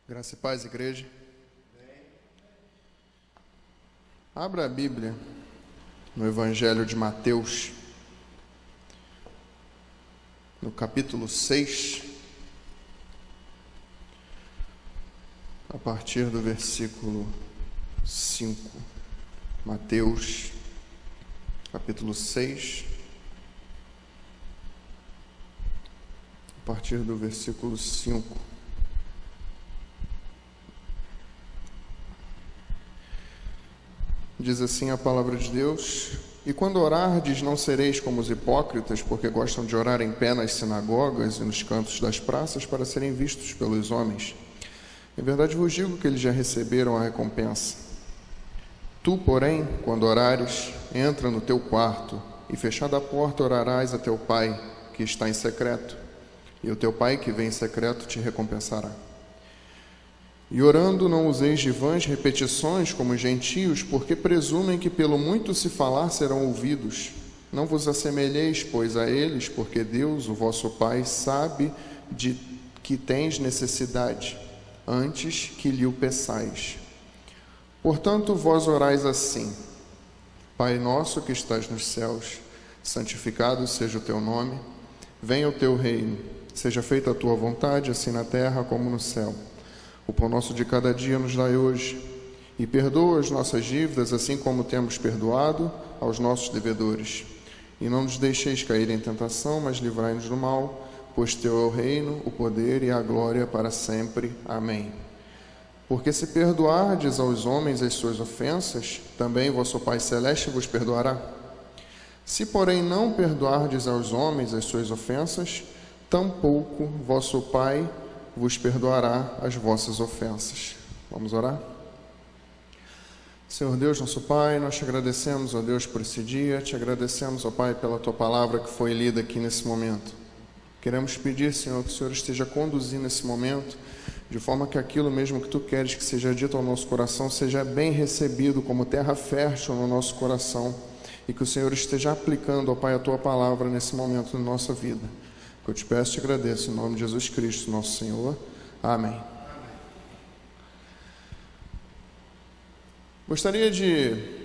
Graça e paz, igreja. Abra a Bíblia no Evangelho de Mateus, no capítulo 6, a partir do versículo 5. Mateus, capítulo 6, a partir do versículo 5. Diz assim a palavra de Deus: E quando orardes, não sereis como os hipócritas, porque gostam de orar em pé nas sinagogas e nos cantos das praças para serem vistos pelos homens. Em verdade vos digo que eles já receberam a recompensa. Tu, porém, quando orares, entra no teu quarto, e fechada a porta orarás a teu Pai, que está em secreto, e o teu Pai que vem em secreto te recompensará. E orando, não useis de vãs repetições como os gentios, porque presumem que pelo muito se falar serão ouvidos. Não vos assemelheis, pois, a eles, porque Deus, o vosso Pai, sabe de que tens necessidade, antes que lhe o peçais. Portanto, vós orais assim: Pai nosso que estás nos céus, santificado seja o teu nome, venha o teu reino, seja feita a tua vontade, assim na terra como no céu. O pão nosso de cada dia nos dai hoje, e perdoa as nossas dívidas, assim como temos perdoado aos nossos devedores. E não nos deixeis cair em tentação, mas livrai-nos do mal, pois teu é o reino, o poder e a glória para sempre. Amém. Porque se perdoardes aos homens as suas ofensas, também vosso Pai Celeste vos perdoará. Se, porém, não perdoardes aos homens as suas ofensas, tampouco vosso Pai vos perdoará as vossas ofensas. Vamos orar? Senhor Deus, nosso Pai, nós te agradecemos, ó Deus, por esse dia, te agradecemos, ó Pai, pela tua palavra que foi lida aqui nesse momento. Queremos pedir, Senhor, que o Senhor esteja conduzindo esse momento, de forma que aquilo mesmo que tu queres que seja dito ao nosso coração, seja bem recebido como terra fértil no nosso coração, e que o Senhor esteja aplicando, ó Pai, a tua palavra nesse momento na nossa vida. Que eu te peço e te agradeço, em nome de Jesus Cristo, nosso Senhor. Amém. Gostaria de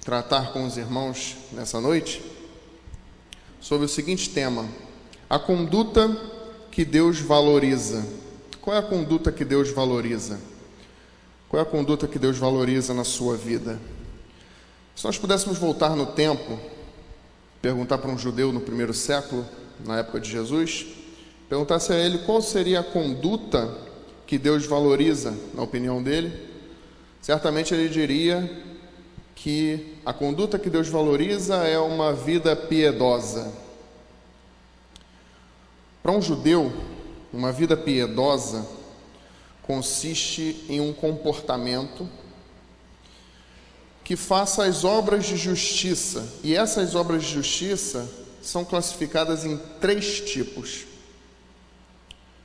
tratar com os irmãos nessa noite sobre o seguinte tema: a conduta que Deus valoriza. Qual é a conduta que Deus valoriza? Qual é a conduta que Deus valoriza na sua vida? Se nós pudéssemos voltar no tempo, perguntar para um judeu no primeiro século, na época de Jesus, perguntasse a ele qual seria a conduta que Deus valoriza, na opinião dele, certamente ele diria que a conduta que Deus valoriza é uma vida piedosa. Para um judeu, uma vida piedosa consiste em um comportamento que faça as obras de justiça, e essas obras de justiça são classificadas em 3 tipos.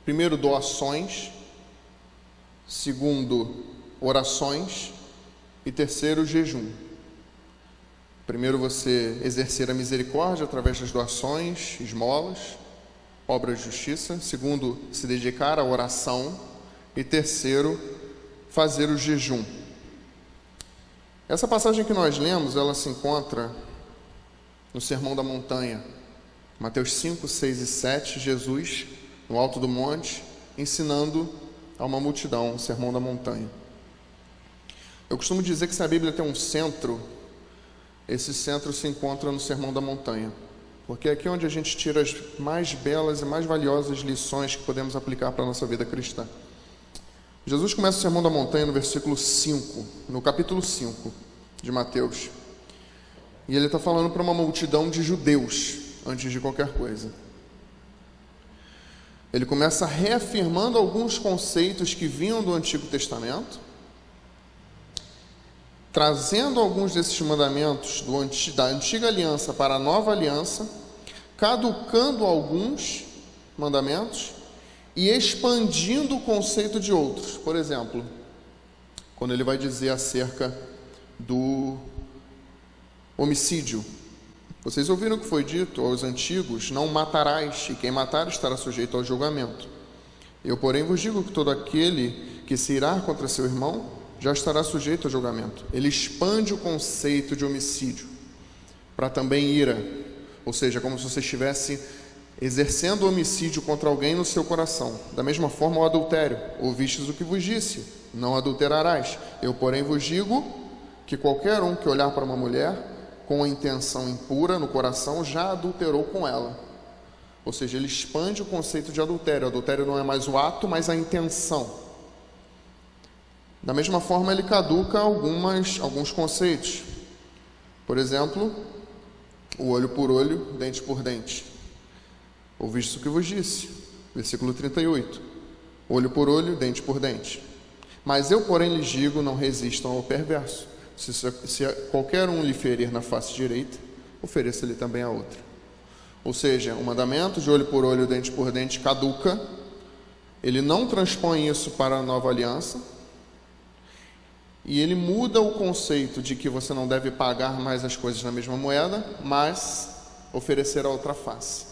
Primeiro, doações. Segundo, orações. E terceiro, jejum. Primeiro, você exercer a misericórdia através das doações, esmolas, obras de justiça. Segundo, se dedicar à oração. E terceiro, fazer o jejum. Essa passagem que nós lemos, ela se encontra no Sermão da Montanha, Mateus 5, 6 e 7, Jesus, no alto do monte, ensinando a uma multidão, o Sermão da Montanha. Eu costumo dizer que se a Bíblia tem um centro, esse centro se encontra no Sermão da Montanha, porque é aqui onde a gente tira as mais belas e mais valiosas lições que podemos aplicar para a nossa vida cristã. Jesus começa o Sermão da Montanha no versículo 5, no capítulo 5 de Mateus. E ele está falando para uma multidão de judeus, antes de qualquer coisa. Ele começa reafirmando alguns conceitos que vinham do Antigo Testamento, trazendo alguns desses mandamentos da Antiga Aliança para a Nova Aliança, caducando alguns mandamentos e expandindo o conceito de outros. Por exemplo, quando ele vai dizer acerca do homicídio. Vocês ouviram o que foi dito aos antigos: não matarás, e quem matar estará sujeito ao julgamento. Eu, porém, vos digo que todo aquele que se irar contra seu irmão já estará sujeito a julgamento. Ele expande o conceito de homicídio para também ira, ou seja, como se você estivesse exercendo homicídio contra alguém no seu coração. Da mesma forma, o adultério. Ouvistes o que vos disse: não adulterarás. Eu, porém, vos digo que qualquer um que olhar para uma mulher com a intenção impura no coração já adulterou com ela. Ou seja, ele expande o conceito de adultério. O adultério não é mais o ato, mas a intenção. Da mesma forma, ele caduca alguns conceitos. Por exemplo, o olho por olho, dente por dente. Ouviste o que vos disse. Versículo 38. Olho por olho, dente por dente. Mas eu, porém, lhes digo, não resistam ao perverso. Se qualquer um lhe ferir na face direita, ofereça-lhe também a outra. Ou seja, o mandamento de olho por olho, dente por dente caduca. Ele não transpõe isso para a nova aliança. E ele muda o conceito de que você não deve pagar mais as coisas na mesma moeda, mas oferecer a outra face.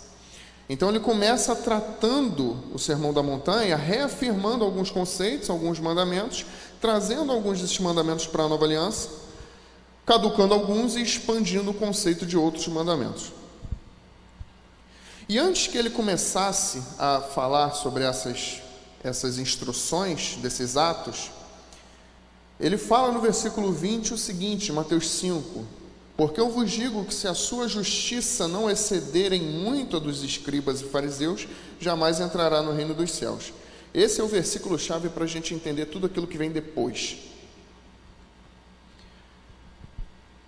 Então ele começa tratando o Sermão da Montanha, reafirmando alguns conceitos, alguns mandamentos, trazendo alguns desses mandamentos para a nova aliança, caducando alguns e expandindo o conceito de outros mandamentos. E antes que ele começasse a falar sobre essas instruções, desses atos, ele fala no versículo 20 o seguinte, Mateus 5: porque eu vos digo que se a sua justiça não exceder em muito a dos escribas e fariseus, jamais entrará no reino dos céus. Esse é o versículo-chave para a gente entender tudo aquilo que vem depois.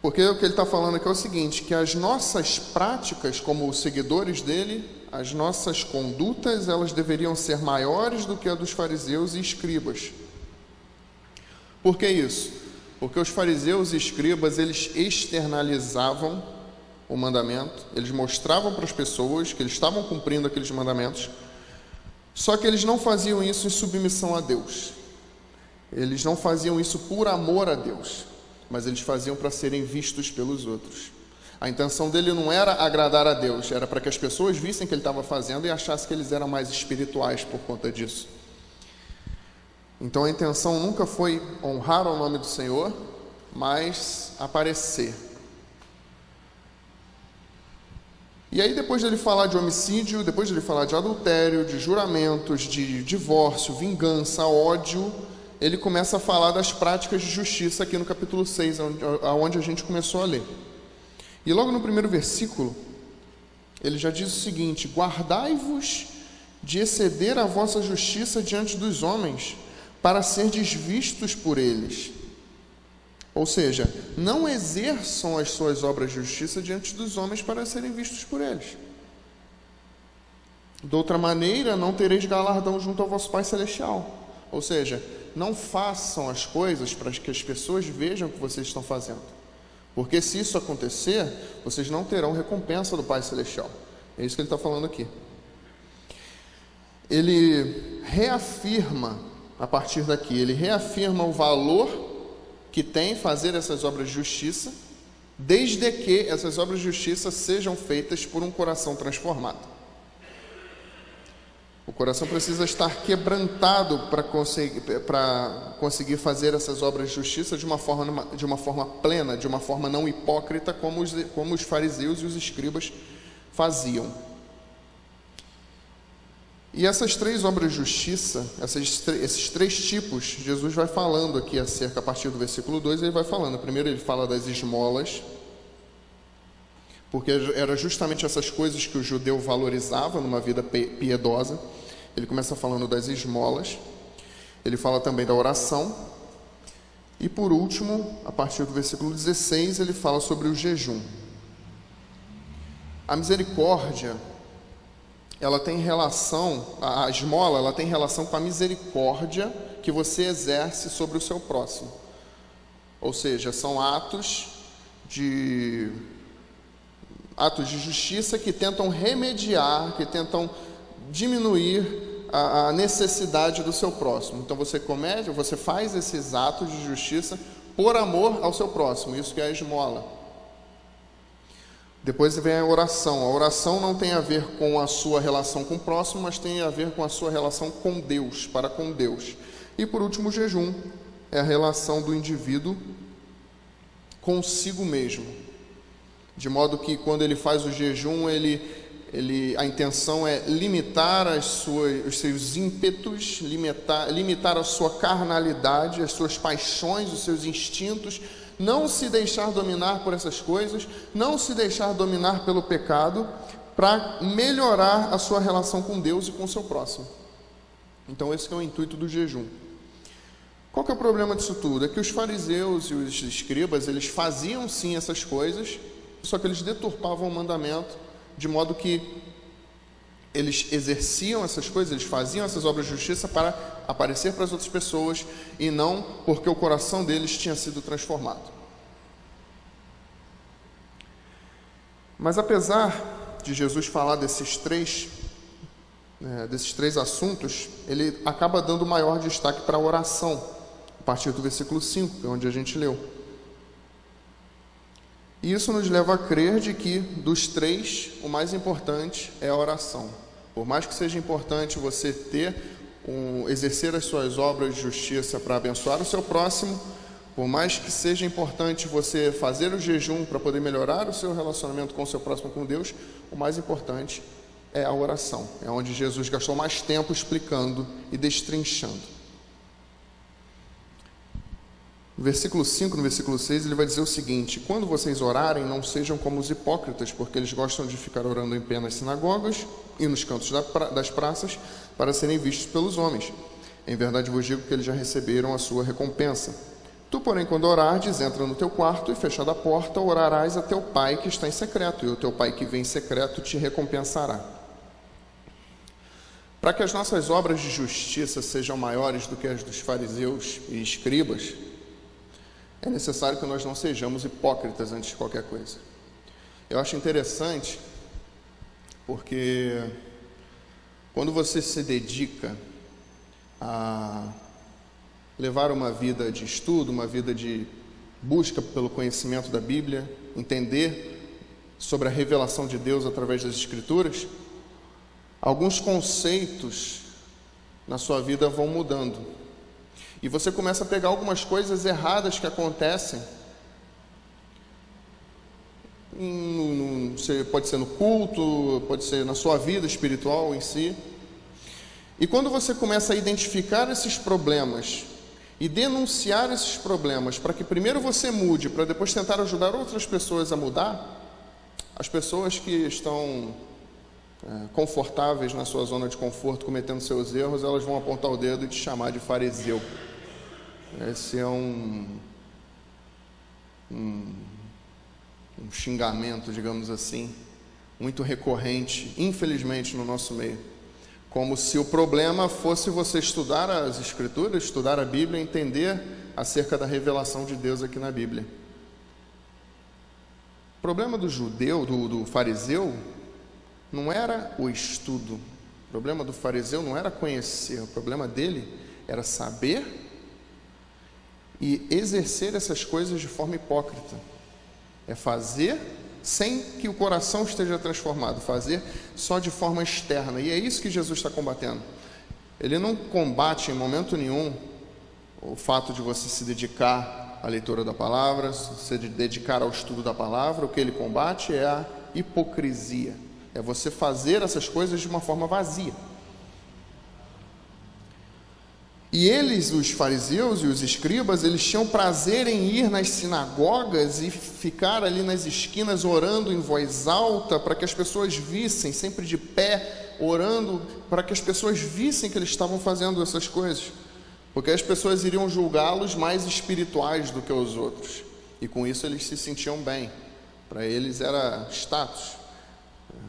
Porque o que ele está falando aqui é o seguinte, que as nossas práticas como seguidores dele, as nossas condutas, elas deveriam ser maiores do que a dos fariseus e escribas. Por que isso? Porque os fariseus e escribas, eles externalizavam o mandamento, eles mostravam para as pessoas que eles estavam cumprindo aqueles mandamentos, só que eles não faziam isso em submissão a Deus. Eles não faziam isso por amor a Deus, mas eles faziam para serem vistos pelos outros. A intenção dele não era agradar a Deus, era para que as pessoas vissem que ele estava fazendo e achassem que eles eram mais espirituais por conta disso. Então a intenção nunca foi honrar o nome do Senhor, mas aparecer. E aí depois dele falar de homicídio, depois dele falar de adultério, de juramentos, de divórcio, vingança, ódio, ele começa a falar das práticas de justiça aqui no capítulo 6, onde a gente começou a ler. E logo no primeiro versículo, ele já diz o seguinte: guardai-vos de exceder a vossa justiça diante dos homens, para serdes vistos por eles. Ou seja, não exerçam as suas obras de justiça diante dos homens para serem vistos por eles. De outra maneira, não tereis galardão junto ao vosso Pai Celestial. Ou seja, não façam as coisas para que as pessoas vejam o que vocês estão fazendo. Porque se isso acontecer, vocês não terão recompensa do Pai Celestial. É isso que ele está falando aqui. Ele reafirma, a partir daqui, ele reafirma o valor que tem fazer essas obras de justiça, desde que essas obras de justiça sejam feitas por um coração transformado. O coração precisa estar quebrantado para conseguir fazer essas obras de justiça de uma forma plena, de uma forma não hipócrita, como os fariseus e os escribas faziam. E essas três obras de justiça, esses três tipos, Jesus vai falando aqui acerca, a partir do versículo 2, ele vai falando. Primeiro ele fala das esmolas, porque era justamente essas coisas que o judeu valorizava numa vida piedosa. Ele começa falando das esmolas, ele fala também da oração, e por último, a partir do versículo 16, ele fala sobre o jejum. A misericórdia, ela tem relação, a esmola, ela tem relação com a misericórdia que você exerce sobre o seu próximo. Ou seja, são atos de justiça que tentam remediar, que tentam diminuir a necessidade do seu próximo. Então você faz esses atos de justiça por amor ao seu próximo, isso que é a esmola. Depois vem a oração. A oração não tem a ver com a sua relação com o próximo, mas tem a ver com a sua relação com Deus, para com Deus. E por último, o jejum é a relação do indivíduo consigo mesmo, de modo que quando ele faz o jejum, a intenção é limitar os seus ímpetos, limitar a sua carnalidade, as suas paixões, os seus instintos, não se deixar dominar por essas coisas, não se deixar dominar pelo pecado, para melhorar a sua relação com Deus e com o seu próximo. Então esse que é o intuito do jejum. Qual que é o problema disso tudo? É que os fariseus e os escribas, eles faziam sim essas coisas, só que eles deturpavam o mandamento, de modo que eles exerciam essas coisas, eles faziam essas obras de justiça para aparecer para as outras pessoas e não porque o coração deles tinha sido transformado. Mas apesar de Jesus falar desses três assuntos, ele acaba dando maior destaque para a oração, a partir do versículo 5, onde a gente leu. E isso nos leva a crer de que, dos três, o mais importante é a oração. Por mais que seja importante você exercer as suas obras de justiça para abençoar o seu próximo, por mais que seja importante você fazer o jejum para poder melhorar o seu relacionamento com o seu próximo, com Deus, o mais importante é a oração. É onde Jesus gastou mais tempo explicando e destrinchando. No versículo 5, no versículo 6, ele vai dizer o seguinte: quando vocês orarem, não sejam como os hipócritas, porque eles gostam de ficar orando em pé nas sinagogas e nos cantos das praças, para serem vistos pelos homens. Em verdade vos digo que eles já receberam a sua recompensa. Tu, porém, quando orares, entra no teu quarto e, fechada a porta, orarás a teu pai que está em secreto, e o teu pai que vem em secreto te recompensará. Para que as nossas obras de justiça sejam maiores do que as dos fariseus e escribas, é necessário que nós não sejamos hipócritas antes de qualquer coisa. Eu acho interessante, porque quando você se dedica a levar uma vida de estudo, uma vida de busca pelo conhecimento da Bíblia, entender sobre a revelação de Deus através das Escrituras, alguns conceitos na sua vida vão mudando. E você começa a pegar algumas coisas erradas que acontecem, pode ser no culto, pode ser na sua vida espiritual em si. E quando você começa a identificar esses problemas e denunciar esses problemas, para que primeiro você mude, para depois tentar ajudar outras pessoas a mudar, as pessoas que estão confortáveis na sua zona de conforto, cometendo seus erros, elas vão apontar o dedo e te chamar de fariseu. Esse é um xingamento, digamos assim, muito recorrente, infelizmente, no nosso meio. Como se o problema fosse você estudar as Escrituras, estudar a Bíblia, entender acerca da revelação de Deus aqui na Bíblia. O problema do judeu, do fariseu, não era o estudo. O problema do fariseu não era conhecer. O problema dele era saber e exercer essas coisas de forma hipócrita. É fazer sem que o coração esteja transformado, fazer só de forma externa. E é isso que Jesus está combatendo. Ele não combate em momento nenhum o fato de você se dedicar à leitura da palavra, se dedicar ao estudo da palavra. O que ele combate é a hipocrisia. É você fazer essas coisas de uma forma vazia. E eles, os fariseus e os escribas, eles tinham prazer em ir nas sinagogas e ficar ali nas esquinas orando em voz alta, para que as pessoas vissem, sempre de pé, orando, para que as pessoas vissem que eles estavam fazendo essas coisas. Porque as pessoas iriam julgá-los mais espirituais do que os outros. E com isso eles se sentiam bem. Para eles era status.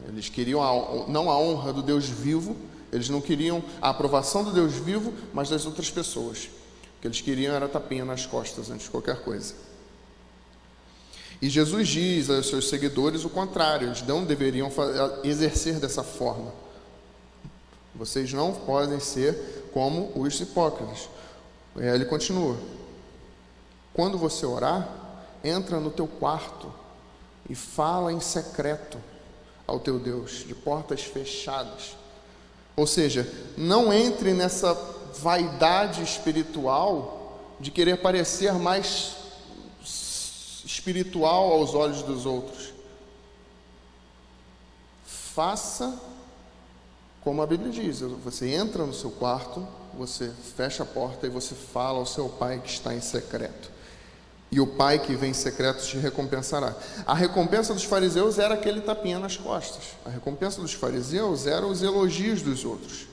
Eles queriam não a honra do Deus vivo, eles não queriam a aprovação do Deus vivo, mas das outras pessoas. O que eles queriam era tapinha nas costas antes de qualquer coisa. E Jesus diz aos seus seguidores o contrário: eles não deveriam exercer dessa forma. Vocês não podem ser como os hipócritas. Ele continua: quando você orar, entra no teu quarto e fala em secreto ao teu Deus, de portas fechadas. Ou seja, não entre nessa vaidade espiritual de querer parecer mais espiritual aos olhos dos outros. Faça como a Bíblia diz: você entra no seu quarto, você fecha a porta e você fala ao seu pai que está em secreto. E o pai que vem em secreto te recompensará. A recompensa dos fariseus era aquele tapinha nas costas. A recompensa dos fariseus eram os elogios dos outros.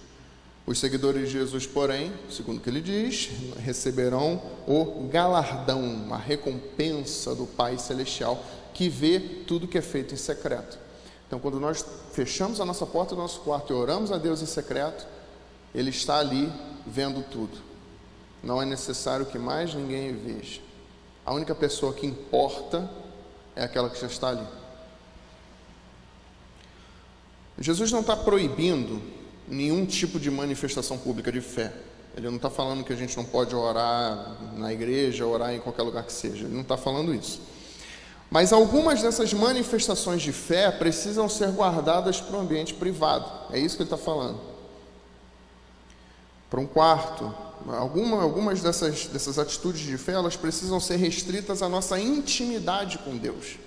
Os seguidores de Jesus, porém, segundo o que ele diz, receberão o galardão, a recompensa do Pai Celestial, que vê tudo que é feito em secreto. Então, quando nós fechamos a nossa porta do nosso quarto e oramos a Deus em secreto, Ele está ali vendo tudo. Não é necessário que mais ninguém veja. A única pessoa que importa é aquela que já está ali. Jesus não está proibindo nenhum tipo de manifestação pública de fé. Ele não está falando que a gente não pode orar na igreja, orar em qualquer lugar que seja. Ele não está falando isso. Mas algumas dessas manifestações de fé precisam ser guardadas para o ambiente privado. É isso que ele está falando. Para um quarto. Algumas dessas atitudes de fé, elas precisam ser restritas à nossa intimidade com Deus.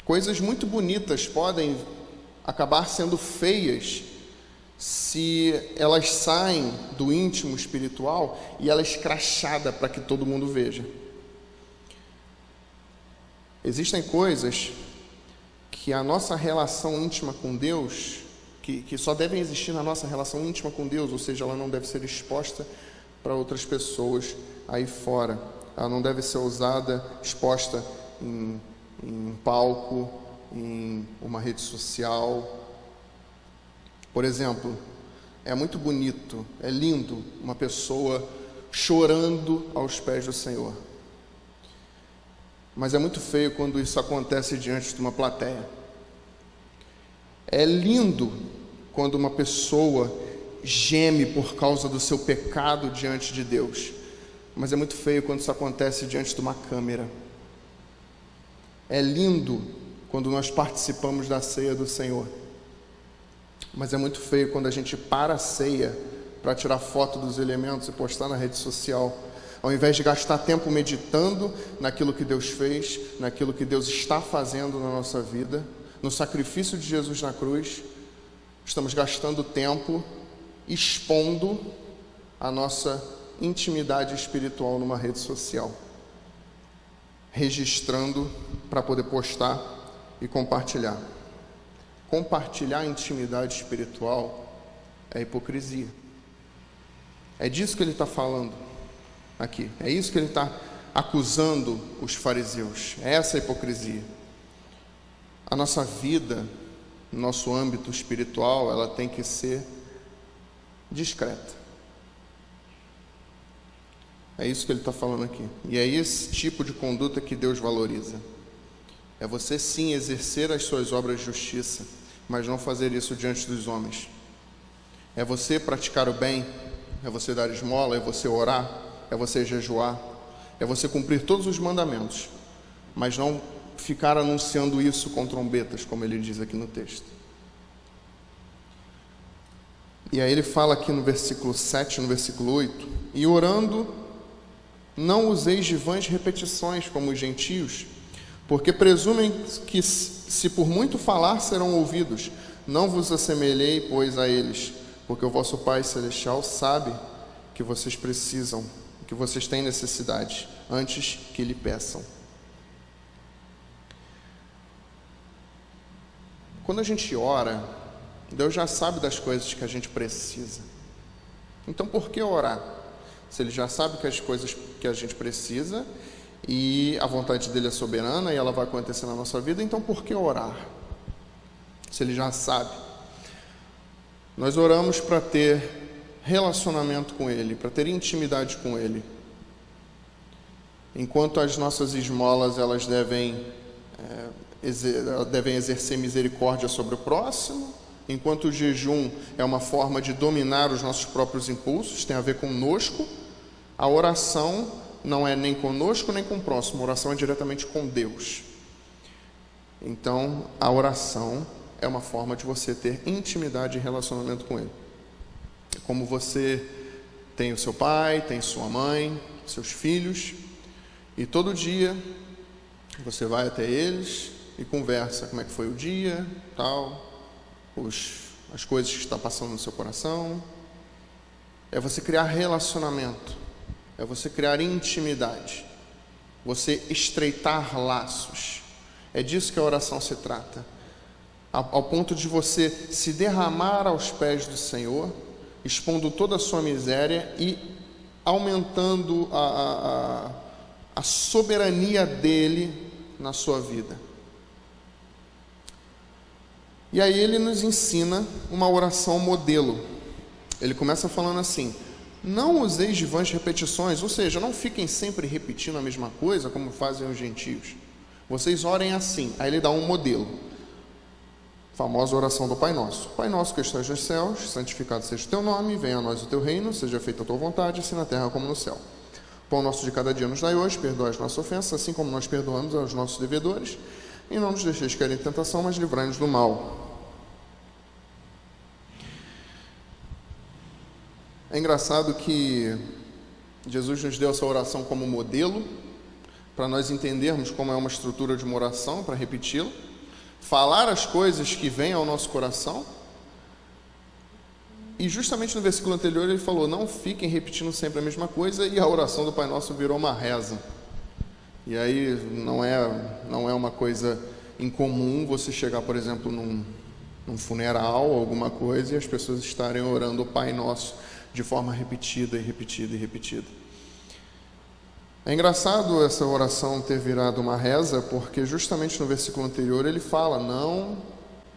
Coisas muito bonitas podem acabar sendo feias se elas saem do íntimo espiritual e ela é escrachada para que todo mundo veja. Existem coisas que a nossa relação íntima com Deus, que só devem existir na nossa relação íntima com Deus, ou seja, ela não deve ser exposta para outras pessoas aí fora. Ela não deve ser usada, exposta em um palco, em uma rede social. Por exemplo, é muito bonito, é lindo uma pessoa chorando aos pés do Senhor. Mas é muito feio quando isso acontece diante de uma plateia. É lindo quando uma pessoa geme por causa do seu pecado diante de Deus. Mas é muito feio quando isso acontece diante de uma câmera. É lindo quando nós participamos da ceia do Senhor. Mas é muito feio quando a gente para a ceia para tirar foto dos elementos e postar na rede social. Ao invés de gastar tempo meditando naquilo que Deus fez, naquilo que Deus está fazendo na nossa vida, no sacrifício de Jesus na cruz, estamos gastando tempo expondo a nossa intimidade espiritual numa rede social, registrando para poder postar e compartilhar. Compartilhar a intimidade espiritual é hipocrisia. É disso que ele está falando aqui. É isso que ele está acusando os fariseus. É essa a hipocrisia. A nossa vida, no nosso âmbito espiritual, ela tem que ser discreta. É isso que ele está falando aqui. E é esse tipo de conduta que Deus valoriza. É você sim exercer as suas obras de justiça, mas não fazer isso diante dos homens. É você praticar o bem, é você dar esmola, é você orar, é você jejuar, é você cumprir todos os mandamentos, mas não ficar anunciando isso com trombetas, como ele diz aqui no texto. E aí ele fala aqui no versículo 7, no versículo 8, e orando, não useis de vãs repetições como os gentios, porque presumem que se por muito falar serão ouvidos. Não vos assemelhei, pois, a eles, porque o vosso Pai Celestial sabe que vocês precisam, que vocês têm necessidade, antes que lhe peçam. Quando a gente ora, Deus já sabe das coisas que a gente precisa. Então, por que orar? Se Ele já sabe que as coisas que a gente precisa e a vontade dele é soberana e ela vai acontecer na nossa vida, então por que orar? Se ele já sabe. Nós oramos para ter relacionamento com ele, para ter intimidade com ele. Enquanto as nossas esmolas, elas devem exercer misericórdia sobre o próximo, enquanto o jejum é uma forma de dominar os nossos próprios impulsos, tem a ver conosco, a oração não é nem conosco nem com o próximo, a oração é diretamente com Deus. Então, a oração é uma forma de você ter intimidade e relacionamento com Ele. É como você tem o seu pai, tem sua mãe, seus filhos, e todo dia você vai até eles e conversa como é que foi o dia, tal, as coisas que estão passando no seu coração. É você criar relacionamento, é você criar intimidade, você estreitar laços. É disso que a oração se trata, ao ponto de você se derramar aos pés do Senhor, expondo toda a sua miséria e aumentando a soberania dele na sua vida. E aí ele nos ensina uma oração modelo. Ele começa falando assim: não useis de vãs repetições, ou seja, não fiquem sempre repetindo a mesma coisa como fazem os gentios. Vocês orem assim. Aí ele dá um modelo. Famosa oração do Pai Nosso. Pai nosso que estás nos céus, santificado seja o teu nome, venha a nós o teu reino, seja feita a tua vontade, assim na terra como no céu. Pão nosso de cada dia nos dai hoje, perdoai as nossas ofensas, assim como nós perdoamos aos nossos devedores, e não nos deixeis cair em tentação, mas livrai-nos do mal. É engraçado que Jesus nos deu essa oração como modelo, para nós entendermos como é uma estrutura de uma oração, para repeti-la. Falar as coisas que vêm ao nosso coração. E justamente no versículo anterior ele falou: não fiquem repetindo sempre a mesma coisa, e a oração do Pai Nosso virou uma reza. E aí não é uma coisa incomum você chegar, por exemplo, num funeral, alguma coisa, e as pessoas estarem orando o Pai Nosso de forma repetida e repetida e repetida. É engraçado essa oração ter virado uma reza, porque justamente no versículo anterior ele fala: não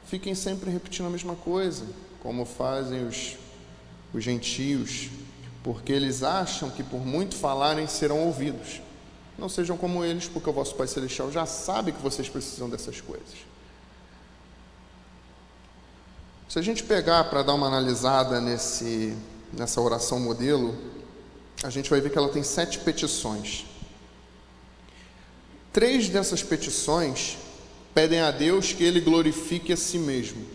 fiquem sempre repetindo a mesma coisa, como fazem os gentios, porque eles acham que por muito falarem serão ouvidos. Não sejam como eles, porque o vosso Pai Celestial já sabe que vocês precisam dessas coisas. Se a gente pegar para dar uma analisada nessa oração modelo, a gente vai ver que ela tem 7 petições. 3 dessas petições pedem a Deus que Ele glorifique a si mesmo.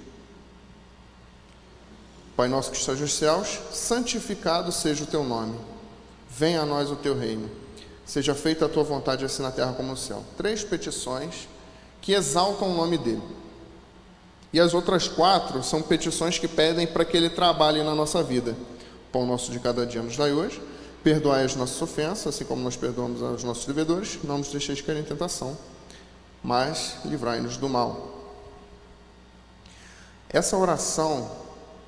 Pai nosso que estás nos céus, santificado seja o teu nome. Venha a nós o teu reino. Seja feita a tua vontade, assim na terra como no céu. 3 petições que exaltam o nome dele. E as outras 4 são petições que pedem para que Ele trabalhe na nossa vida. Pão nosso de cada dia nos dai hoje. Perdoai as nossas ofensas, assim como nós perdoamos aos nossos devedores. Não nos deixeis cair em tentação, mas livrai-nos do mal. Essa oração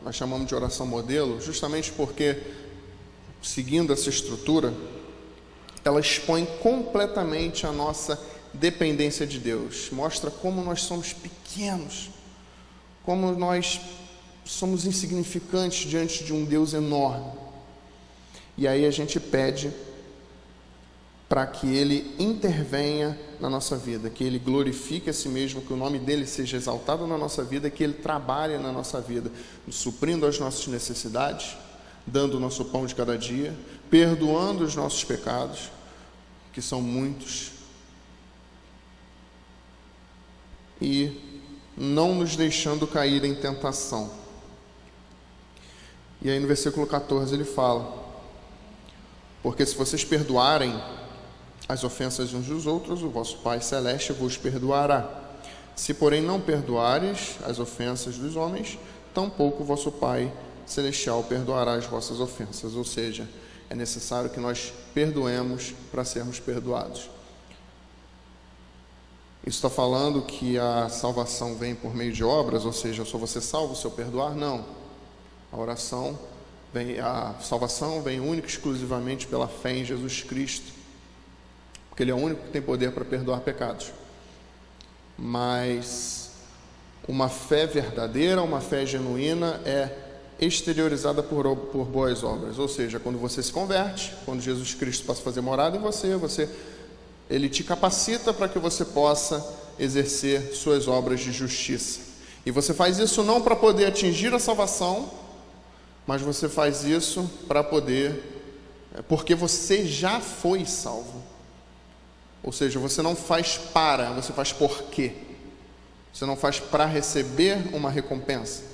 nós chamamos de oração modelo, justamente porque, seguindo essa estrutura, ela expõe completamente a nossa dependência de Deus. Mostra como nós somos pequenos, como nós somos insignificantes diante de um Deus enorme. E aí a gente pede para que Ele intervenha na nossa vida, que Ele glorifique a si mesmo, que o nome dEle seja exaltado na nossa vida, que Ele trabalhe na nossa vida, suprindo as nossas necessidades, dando o nosso pão de cada dia, perdoando os nossos pecados, que são muitos, e não nos deixando cair em tentação. E aí no versículo 14 ele fala: porque se vocês perdoarem as ofensas uns dos outros, o vosso Pai Celeste vos perdoará. Se, porém, não perdoares as ofensas dos homens, tampouco o vosso Pai Celestial perdoará as vossas ofensas. Ou seja, é necessário que nós perdoemos para sermos perdoados. Isso está falando que a salvação vem por meio de obras, ou seja, só você salvo se eu perdoar? Não. A salvação vem única e exclusivamente pela fé em Jesus Cristo, porque Ele é o único que tem poder para perdoar pecados. Mas uma fé verdadeira, uma fé genuína é exteriorizada por boas obras, ou seja, quando você se converte, quando Jesus Cristo passa a fazer morada em você, Ele te capacita para que você possa exercer suas obras de justiça. E você faz isso não para poder atingir a salvação, mas você faz isso porque você já foi salvo. Ou seja, você não faz você faz por quê. Você não faz para receber uma recompensa.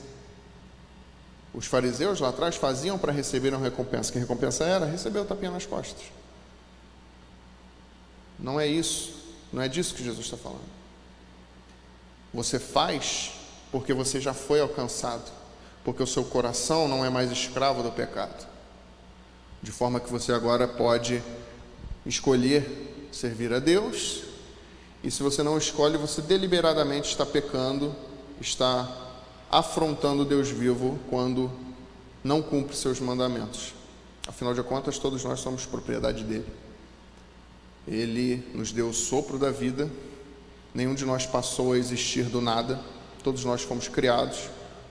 Os fariseus lá atrás faziam para receber uma recompensa. Que recompensa era? Receber o tapinha nas costas. Não é isso. Não é disso que Jesus está falando. Você faz porque você já foi alcançado. Porque o seu coração não é mais escravo do pecado. De forma que você agora pode escolher servir a Deus. E se você não escolhe, você deliberadamente está pecando, está afrontando Deus vivo quando não cumpre seus mandamentos. Afinal de contas, todos nós somos propriedade dele. Ele nos deu o sopro da vida, nenhum de nós passou a existir do nada, todos nós fomos criados,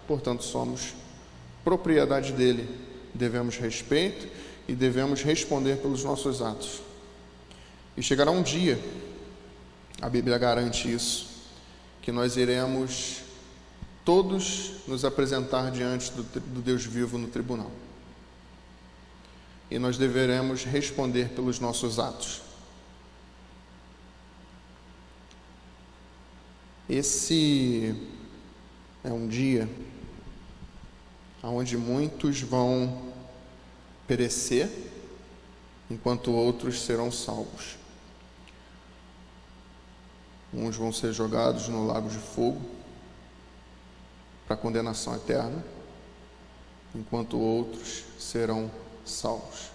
portanto somos propriedade dele. Devemos respeito e devemos responder pelos nossos atos. E chegará um dia, a Bíblia garante isso, que nós iremos todos nos apresentar diante do Deus vivo no tribunal. E nós deveremos responder pelos nossos atos. Esse é um dia onde muitos vão perecer, enquanto outros serão salvos. Uns vão ser jogados no lago de fogo para condenação eterna, enquanto outros serão salvos.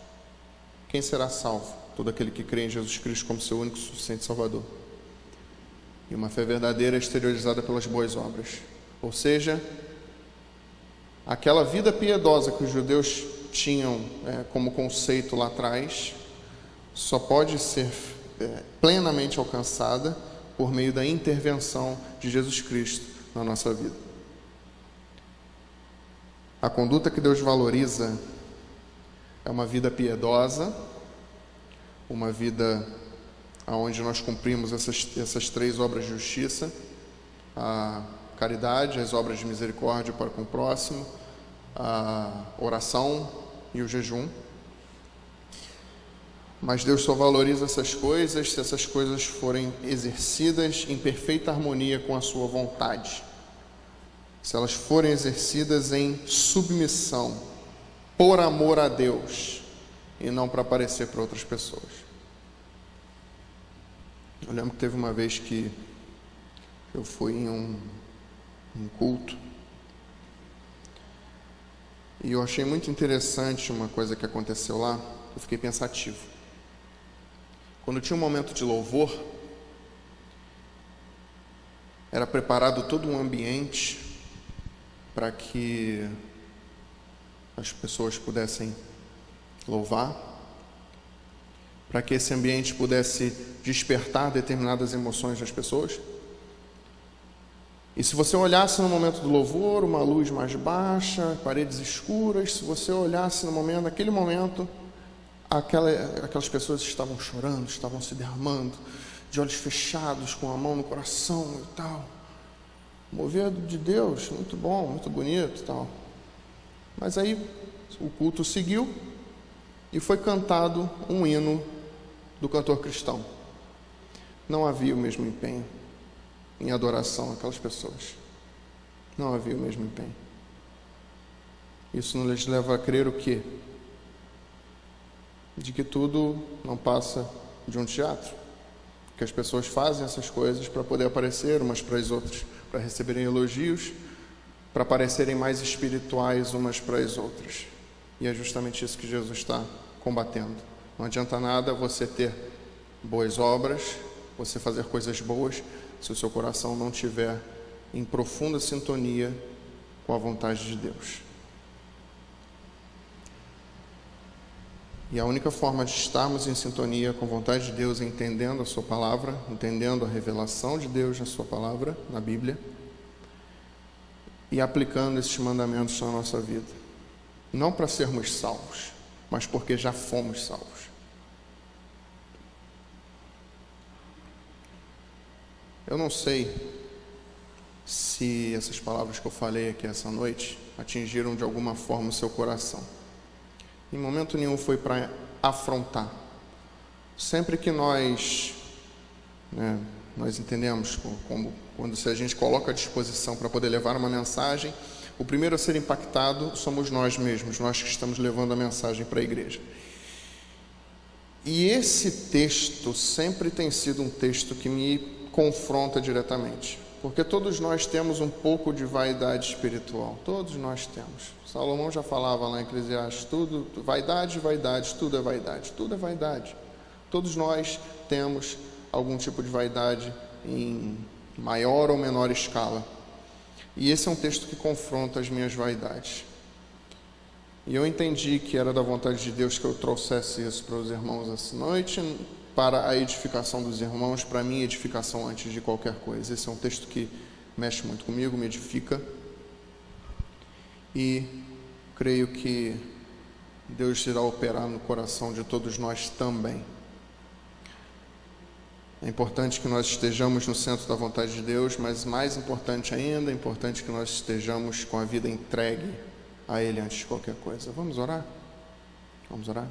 Quem será salvo? Todo aquele que crê em Jesus Cristo como seu único e suficiente Salvador. E uma fé verdadeira exteriorizada pelas boas obras. Ou seja, aquela vida piedosa que os judeus tinham como conceito lá atrás, só pode ser plenamente alcançada por meio da intervenção de Jesus Cristo na nossa vida. A conduta que Deus valoriza é uma vida piedosa, uma vida onde nós cumprimos essas três obras de justiça: a caridade, as obras de misericórdia para com o próximo, a oração e o jejum. Mas Deus só valoriza essas coisas se essas coisas forem exercidas em perfeita harmonia com a sua vontade. Se elas forem exercidas em submissão, por amor a Deus, e não para aparecer para outras pessoas. Eu lembro que teve uma vez que eu fui em um culto, e eu achei muito interessante uma coisa que aconteceu lá. Eu fiquei pensativo. Quando tinha um momento de louvor, era preparado todo um ambiente para que as pessoas pudessem louvar, para que esse ambiente pudesse despertar determinadas emoções nas pessoas. E se você olhasse no momento do louvor, uma luz mais baixa, paredes escuras, se você olhasse naquele momento, aquelas pessoas estavam chorando, estavam se derramando, de olhos fechados, com a mão no coração e tal. Mover de Deus, muito bom, muito bonito e tal. Mas aí o culto seguiu e foi cantado um hino do cantor cristão. Não havia o mesmo empenho em adoração àquelas pessoas. Não havia o mesmo empenho. Isso nos leva a crer o quê? De que tudo não passa de um teatro. Que as pessoas fazem essas coisas para poder aparecer umas para as outras, para receberem elogios, para parecerem mais espirituais umas para as outras. E é justamente isso que Jesus está combatendo. Não adianta nada você ter boas obras, você fazer coisas boas, se o seu coração não estiver em profunda sintonia com a vontade de Deus. E a única forma de estarmos em sintonia com a vontade de Deus é entendendo a sua palavra, entendendo a revelação de Deus na sua palavra, na Bíblia, e aplicando esses mandamentos na nossa vida. Não para sermos salvos, mas porque já fomos salvos. Eu não sei se essas palavras que eu falei aqui essa noite atingiram de alguma forma o seu coração. Em momento nenhum foi para afrontar. Sempre que nós Nós entendemos quando se a gente coloca à disposição para poder levar uma mensagem, o primeiro a ser impactado somos nós mesmos, nós que estamos levando a mensagem para a igreja. E esse texto sempre tem sido um texto que me confronta diretamente, porque todos nós temos um pouco de vaidade espiritual, todos nós temos. Salomão já falava lá em Eclesiastes, tudo, vaidade, vaidade, tudo é vaidade, tudo é vaidade. Todos nós temos algum tipo de vaidade em maior ou menor escala. E esse é um texto que confronta as minhas vaidades. E eu entendi que era da vontade de Deus que eu trouxesse isso para os irmãos essa noite, para a edificação dos irmãos, para a minha edificação antes de qualquer coisa. Esse é um texto que mexe muito comigo, me edifica. E creio que Deus irá operar no coração de todos nós também. É importante que nós estejamos no centro da vontade de Deus, mas mais importante ainda, é importante que nós estejamos com a vida entregue a Ele antes de qualquer coisa. Vamos orar? Vamos orar?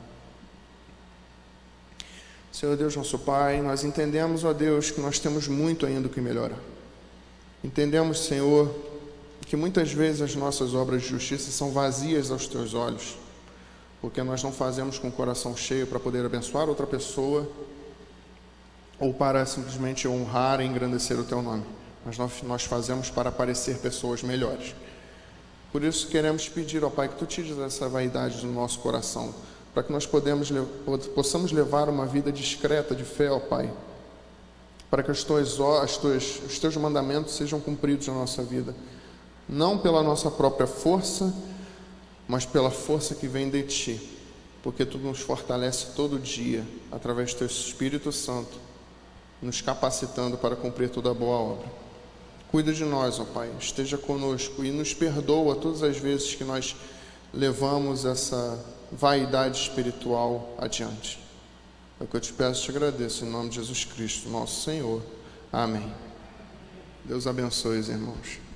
Senhor Deus, nosso Pai, nós entendemos, ó Deus, que nós temos muito ainda o que melhorar. Entendemos, Senhor, que muitas vezes as nossas obras de justiça são vazias aos Teus olhos, porque nós não fazemos com o coração cheio para poder abençoar outra pessoa, ou para simplesmente honrar e engrandecer o Teu nome, mas nós fazemos para parecer pessoas melhores. Por isso queremos pedir, ó Pai, que Tu tires essa vaidade do nosso coração, para que nós possamos levar uma vida discreta de fé, ó Pai, para que os Teus mandamentos sejam cumpridos na nossa vida, não pela nossa própria força, mas pela força que vem de Ti, porque Tu nos fortalece todo dia, através do Teu Espírito Santo, nos capacitando para cumprir toda a boa obra. Cuida de nós, ó Pai, esteja conosco e nos perdoa todas as vezes que nós levamos essa vaidade espiritual adiante. É o que eu te peço e te agradeço, em nome de Jesus Cristo, nosso Senhor. Amém. Deus abençoe os irmãos.